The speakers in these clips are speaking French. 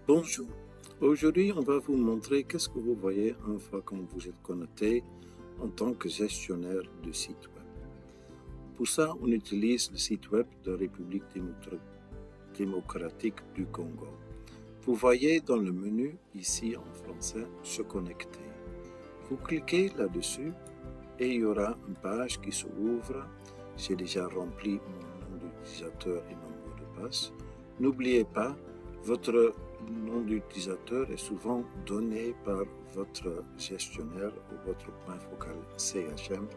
Bonjour, aujourd'hui on va vous montrer qu'est-ce que vous voyez une fois que vous êtes connecté en tant que gestionnaire de site web. Pour ça, on utilise le site web de la République démocratique du Congo. Vous voyez dans le menu ici en français « Se connecter ». Vous cliquez là-dessus et il y aura une page qui s'ouvre. J'ai déjà rempli mon nom d'utilisateur et mon mot de passe. N'oubliez pas, votre nom d'utilisateur est souvent donné par votre gestionnaire ou votre point focal CHM,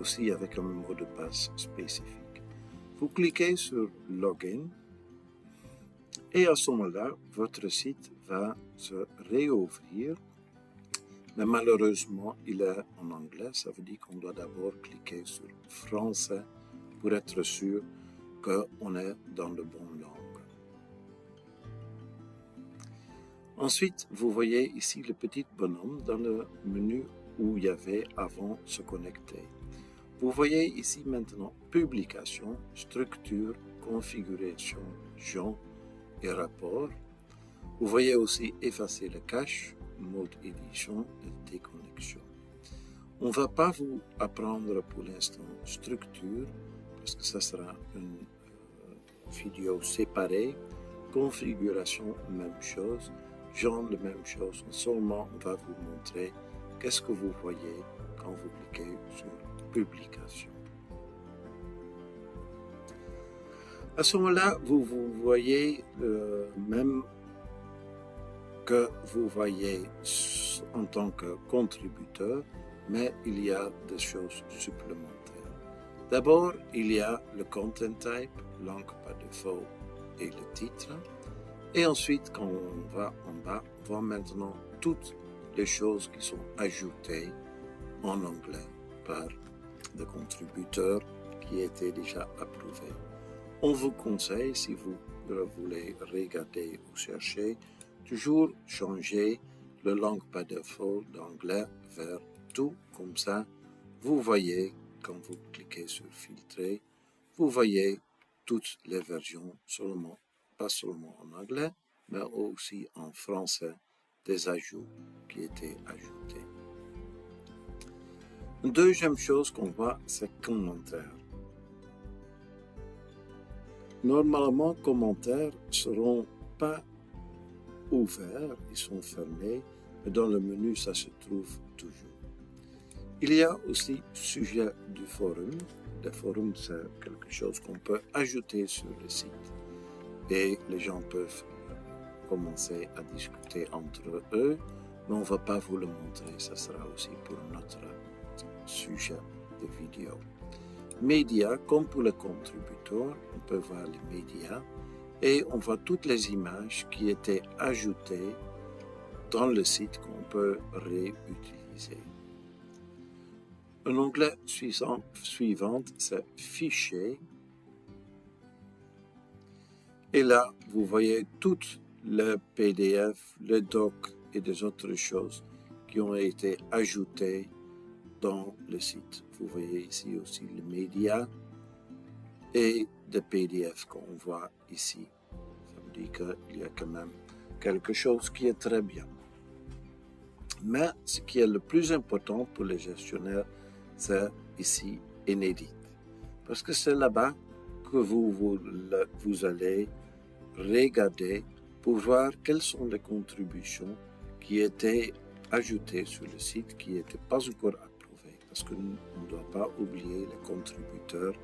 aussi avec un mot de passe spécifique. Vous cliquez sur Login et à ce moment-là, votre site va se réouvrir. Mais malheureusement, il est en anglais. Ça veut dire qu'on doit d'abord cliquer sur français pour être sûr qu'on est dans le bon langue. Ensuite, vous voyez ici le petit bonhomme dans le menu où il y avait avant se connecter. Vous voyez ici maintenant publication, structure, configuration, genre et rapport. Vous voyez aussi effacer le cache, mode édition et déconnexion. On ne va pas vous apprendre pour l'instant structure parce que ça sera une vidéo séparée. Configuration, même chose. Genre, la même chose. Seulement, on va vous montrer qu'est-ce que vous voyez quand vous cliquez sur publication. À ce moment-là, vous voyez même que vous voyez en tant que contributeur, mais il y a des choses supplémentaires. D'abord, il y a le content type, langue par défaut et le titre. Et ensuite, quand on va en bas, on voit maintenant toutes les choses qui sont ajoutées en anglais par le contributeur qui était déjà approuvé. On vous conseille, si vous voulez regarder ou chercher, toujours changer la langue par défaut d'anglais vers tout, comme ça, vous voyez, quand vous cliquez sur filtrer, vous voyez toutes les versions, pas seulement en anglais, mais aussi en français, des ajouts qui étaient ajoutés. Une deuxième chose qu'on voit, c'est commentaires. Normalement, commentaires ne seront pas ouverts, ils sont fermés, mais dans le menu, ça se trouve toujours. Il y a aussi sujet du forum. Le forum, c'est quelque chose qu'on peut ajouter sur le site et les gens peuvent commencer à discuter entre eux, mais on ne va pas vous le montrer, ça sera aussi pour notre sujet de vidéo. Médias, comme pour le contributeur, on peut voir les médias et on voit toutes les images qui étaient ajoutées dans le site qu'on peut réutiliser. Un onglet suivant, c'est Fichier. Et là, vous voyez toutes les PDF, les docs et des autres choses qui ont été ajoutées dans le site. Vous voyez ici aussi les médias et des PDF qu'on voit ici. Ça veut dire qu'il y a quand même quelque chose qui est très bien. Mais ce qui est le plus important pour les gestionnaires, c'est ici Inédit. Parce que c'est là-bas que vous allez regarder pour voir quelles sont les contributions qui étaient ajoutées sur le site qui n'étaient pas encore approuvées. Parce qu'on ne doit pas oublier les contributeurs.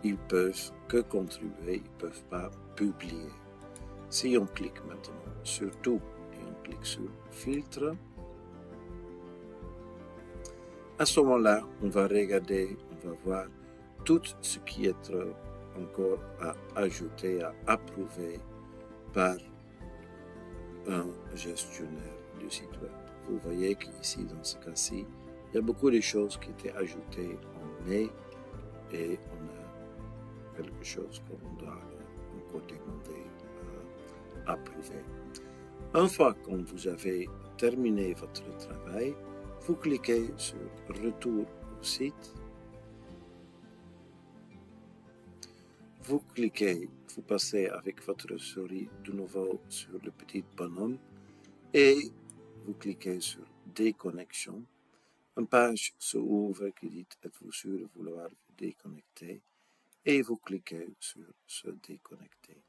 Ils peuvent que contribuer, ils ne peuvent pas publier. Si on clique maintenant sur tout et on clique sur filtre, à ce moment-là, on va regarder, on va voir tout ce qui est encore à ajouter, à approuver par un gestionnaire du site web. Vous voyez qu'ici, dans ce cas-ci, il y a beaucoup de choses qui étaient ajoutées en mai et on a quelque chose qu'on doit encore demander à approuver. Une fois que vous avez terminé votre travail, vous cliquez sur Retour au site. vous cliquez, vous passez avec votre souris de nouveau sur le petit bonhomme et vous cliquez sur déconnexion. Une page s'ouvre qui dit êtes-vous sûr de vouloir vous déconnecter et vous cliquez sur se déconnecter.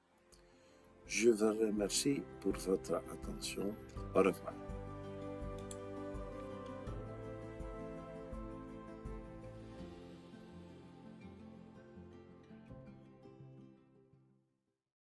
Je vous remercie pour votre attention. Au revoir.